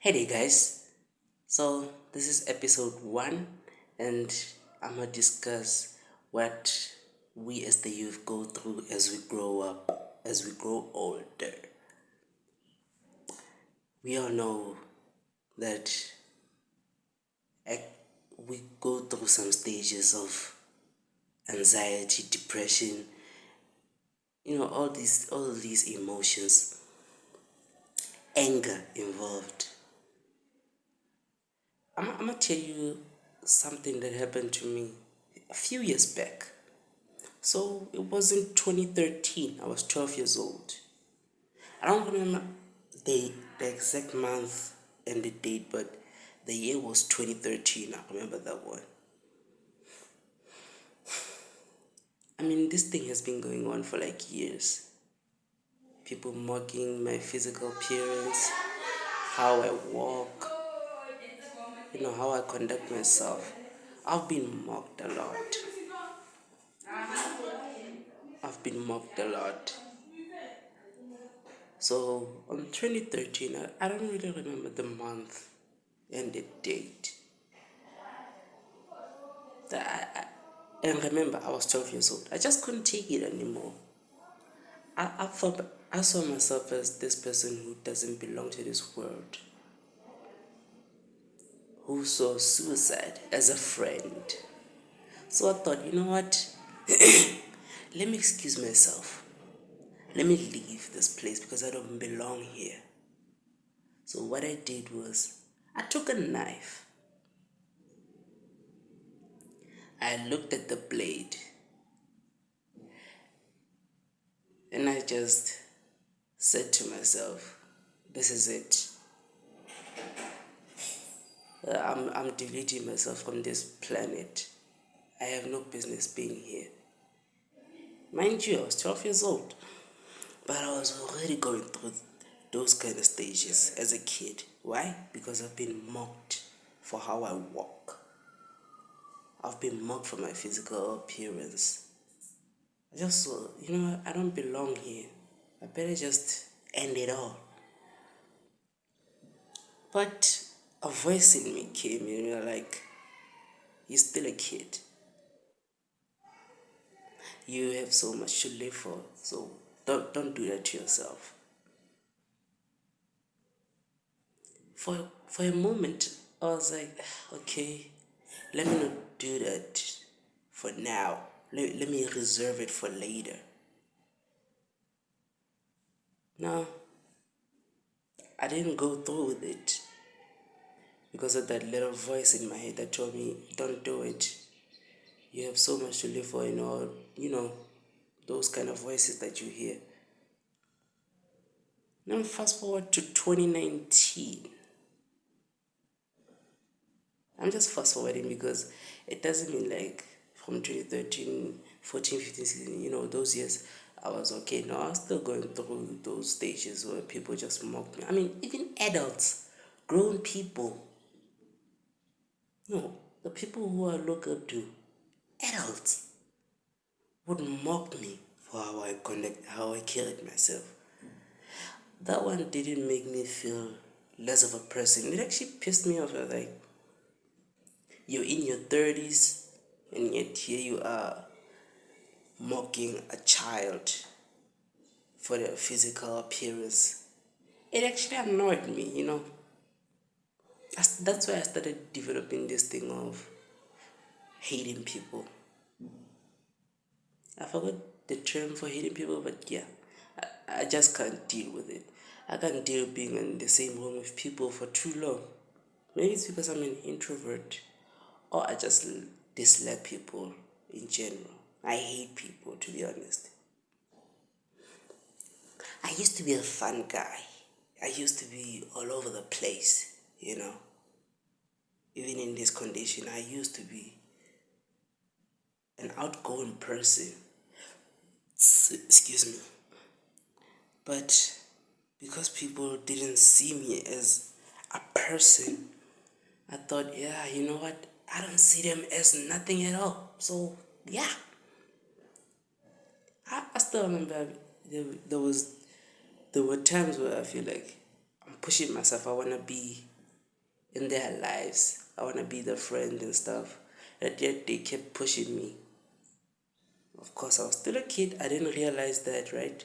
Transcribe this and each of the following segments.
Hey there, guys. So, this is episode one, and I'm gonna discuss what we as the youth go through as we grow up, as we grow older. We all know that ac- we go through some stages of anxiety, depression, all these emotions, anger involved. I'm gonna tell you something that happened to me a few years back. So it was in 2013. I was 12 years old. I don't remember the exact month and the date, but the year was 2013. I remember that one. I mean, this thing has been going on for like years. People mocking my physical appearance, how I walk, how I conduct myself. I've been mocked a lot. I've been mocked a lot. So on 2013, I don't really remember the month and the date. And remember, I was 12 years old. I just couldn't take it anymore. I saw myself as this person who doesn't belong to this world, who saw suicide as a friend. So I thought, you know what? Let me excuse myself. Let me leave this place because I don't belong here. So what I did was, I took a knife. I looked at the blade and I just said to myself, this is it. I'm deleting myself from this planet. I have no business being here. Mind you, I was 12 years old, but I was already going through those kind of stages as a kid. Why? Because I've been mocked for how I walk. I've been mocked for my physical appearance. I just thought, I don't belong here. I better just end it all. But a voice in me came, like, you're still a kid. You have so much to live for, so don't do that to yourself. For a moment, I was like, okay, let me not do that for now. Let me reserve it for later. No, I didn't go through with it because of that little voice in my head that told me, don't do it. You have so much to live for, those kind of voices that you hear. Now fast forward to 2019. I'm just fast forwarding because it doesn't mean like from 2013, 14, 15, 16, those years I was okay. No, I was still going through those stages where people just mocked me. I mean, even adults, grown people, no, the people who I look up to, adults, would mock me for how I connect, how I carried myself. That one didn't make me feel less of a person. It actually pissed me off. I was like, you're in your 30s, and yet here you are mocking a child for their physical appearance. It actually annoyed me. That's why I started developing this thing of hating people. I forgot the term for hating people, but yeah, I just can't deal with it. I can't deal being in the same room with people for too long. Maybe it's because I'm an introvert, or I just dislike people in general. I hate people, to be honest. I used to be a fun guy. I used to be all over the place. Even in this condition, I used to be an outgoing person. Excuse me. But because people didn't see me as a person, I thought, yeah, you know what? I don't see them as nothing at all. So, yeah. I still remember there were times where I feel like I'm pushing myself. I want to be in their lives. I want to be the friend and stuff. And yet they kept pushing me. Of course, I was still a kid. I didn't realize that, right?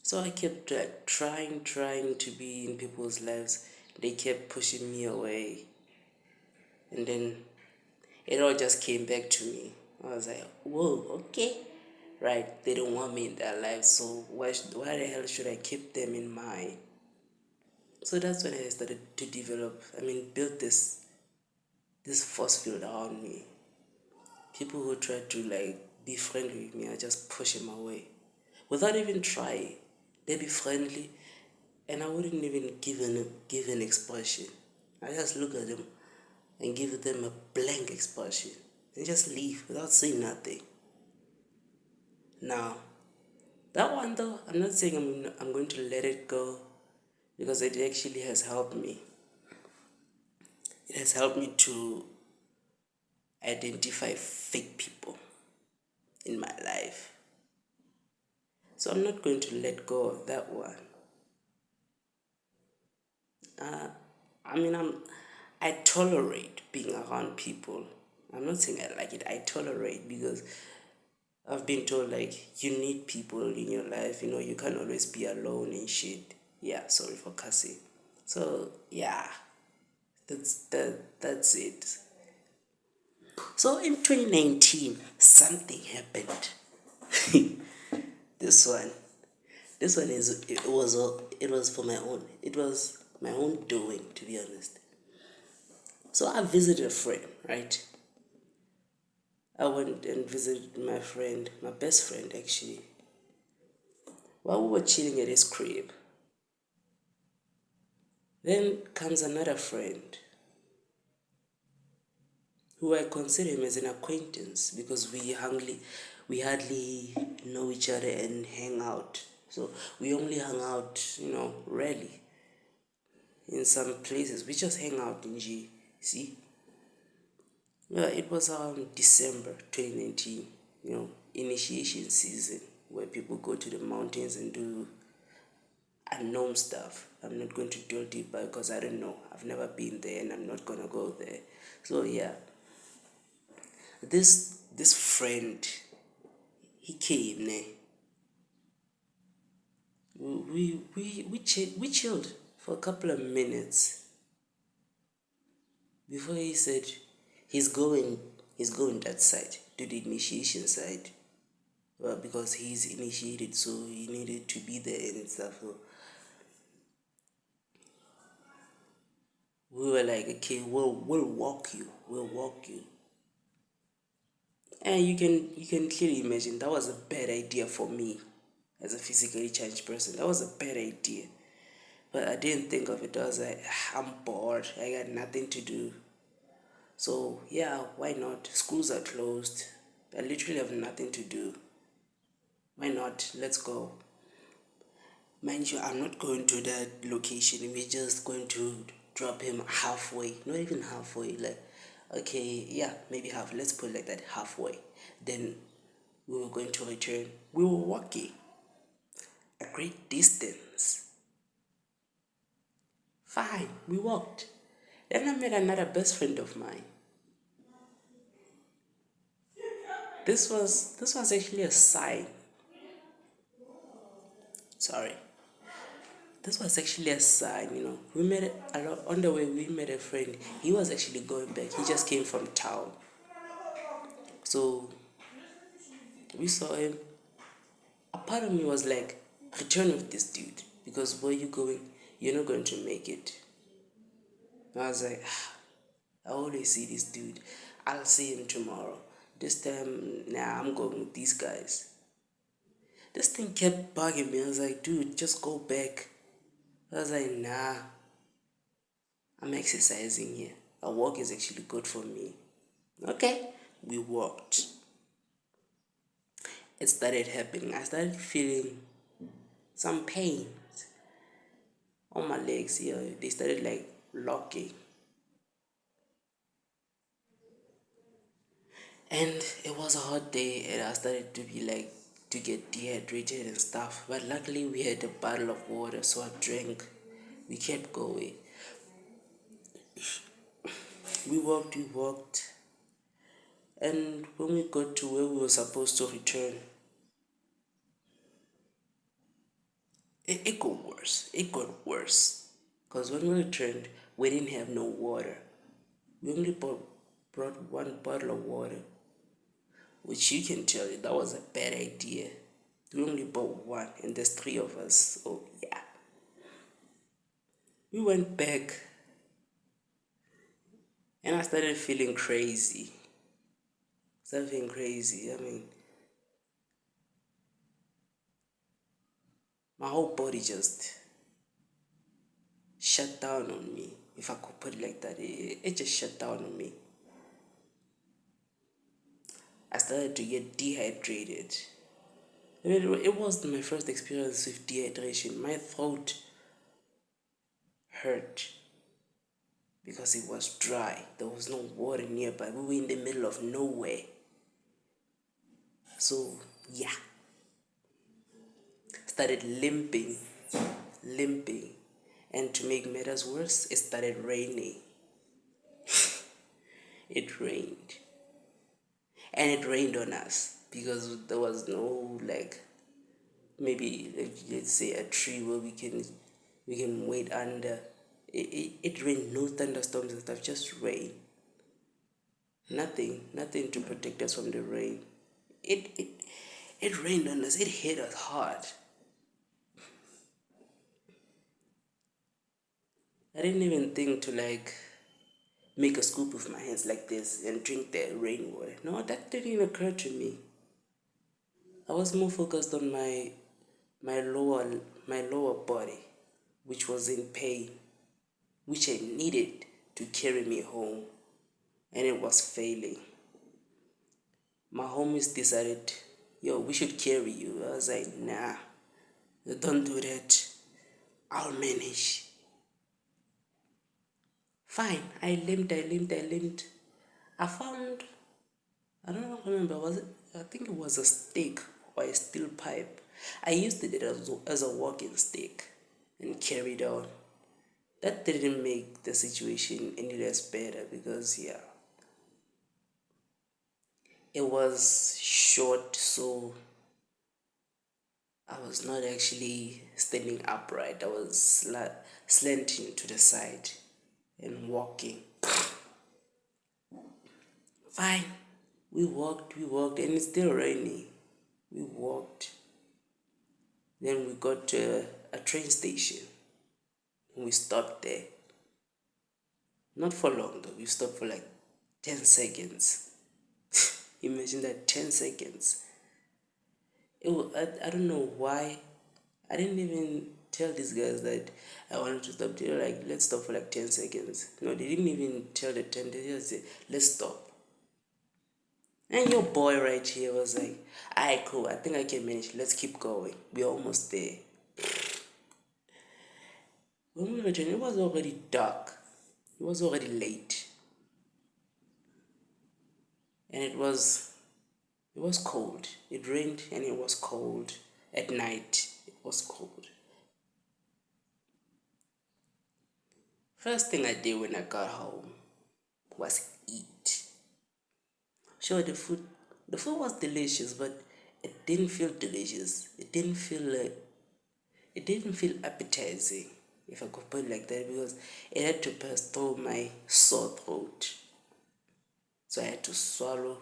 So I kept trying to be in people's lives. They kept pushing me away. And then it all just came back to me. I was like, whoa, okay. Right, they don't want me in their lives, so why the hell should I keep them in mind? So that's when I started to build this force field around me. People who try to be friendly with me, I just push them away. Without even trying. They be friendly and I wouldn't even give an expression. I just look at them and give them a blank expression and just leave without saying nothing. Now, that one though, I'm not saying I'm going to let it go because it actually has helped me. It has helped me to identify fake people in my life. So I'm not going to let go of that one. Uh, I mean, I tolerate being around people. I'm not saying I like it. I tolerate because I've been told you need people in your life. You can't always be alone and shit. Yeah, sorry for cussing. So yeah, that's it. So in 2019, something happened. this one, this one it was for my own. It was my own doing, to be honest. So I visited a friend, right? I went and visited my friend, my best friend actually. While we were chilling at his crib, then comes another friend who I consider him as an acquaintance because we hardly know each other and hang out. So we only hang out, rarely. In some places, we just hang out in G. See? Yeah, it was December 2019, initiation season where people go to the mountains and do unknown stuff. I'm not going to drill deeper because I don't know. I've never been there and I'm not gonna go there. So yeah, this friend, he came, ne? We chilled for a couple of minutes before he said he's going that side to the initiation side. Well, because he's initiated, so he needed to be there and stuff. So we were like, okay, we'll walk you. We'll walk you. And you can clearly imagine that was a bad idea for me as a physically challenged person. That was a bad idea. But I didn't think of it. I was like, I'm bored. I got nothing to do. So yeah, why not? Schools are closed. I literally have nothing to do. Why not? Let's go. Mind you, I'm not going to that location. We're just going to drop him halfway. Not even halfway. Okay, yeah, maybe half. Let's put it like that, halfway. Then we were going to return. We were walking a great distance. Fine, we walked. Then I met another best friend of mine. This was actually a sign. Sorry. This was actually a sign, We met on the way. We met a friend. He was actually going back. He just came from town. So we saw him. A part of me was like, return with this dude because where you going, you're not going to make it. I was like, I always see this dude. I'll see him tomorrow. This time, nah, I'm going with these guys. This thing kept bugging me. I was like, dude, just go back. I was like, nah, I'm exercising here. A walk is actually good for me. Okay, we walked. It started happening. I started feeling some pain on my legs here. They started locking. And it was a hot day and I started to be to get dehydrated and stuff. But luckily we had a bottle of water, so I drank. We kept going. We walked, and when we got to where we were supposed to return, it got worse. It got worse. Because when we returned, we didn't have no water. We only brought one bottle of water, which you can tell you that was a bad idea. We only bought one, and there's three of us. So yeah, we went back, and I started feeling crazy. Started feeling crazy. I mean, my whole body just shut down on me. If I could put it like that, it just shut down on me. I started to get dehydrated. I mean, it was my first experience with dehydration. My throat hurt because it was dry. There was no water nearby. We were in the middle of nowhere. So, yeah. Started limping. And to make matters worse, it started raining. It rained. And it rained on us because there was no, like, maybe let's say a tree where we can wait under. It rained, no thunderstorms and stuff, just rain. Nothing to protect us from the rain. It rained on us. It hit us hard. I didn't even think to like make a scoop with my hands like this and drink the rainwater. No, that didn't even occur to me. I was more focused on my lower body, which was in pain, which I needed to carry me home, and it was failing. My homies decided, yo, we should carry you. I was like, nah, don't do that. I'll manage. Fine, I limped. I found, I don't remember, was it? I think it was a stick or a steel pipe. I used it as a walking stick and carried on. That didn't make the situation any less better because, yeah, it was short, so I was not actually standing upright. I was slanting to the side and walking. Fine. We walked, and it's still raining. We walked. Then we got to a train station. We stopped there. Not for long though, we stopped for like 10 seconds. Imagine that, 10 seconds. I don't know why. I didn't even tell these guys that I wanted to stop. They were like, let's stop for like 10 seconds. No, they didn't even tell the 10, they just said, let's stop. And your boy right here was like, alright, cool, I think I can manage. Let's keep going. We're almost there. When we returned, it was already dark. It was already late. And it was cold. It rained and it was cold. At night, it was cold. First thing I did when I got home was eat. Sure, the food was delicious, but it didn't feel delicious. It didn't feel appetizing, if I could put it like that, because it had to pass through my sore throat. So I had to swallow,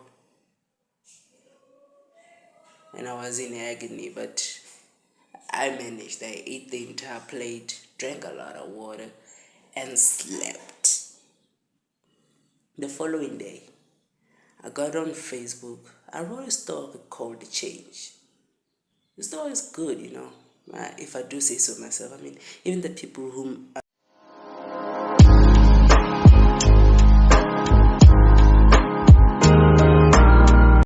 and I was in agony, but I managed. I ate the entire plate, drank a lot of water, and slept. The following day, I got on Facebook. I wrote a story called The Change. The story is good, if I do say so myself. I mean, even the people whom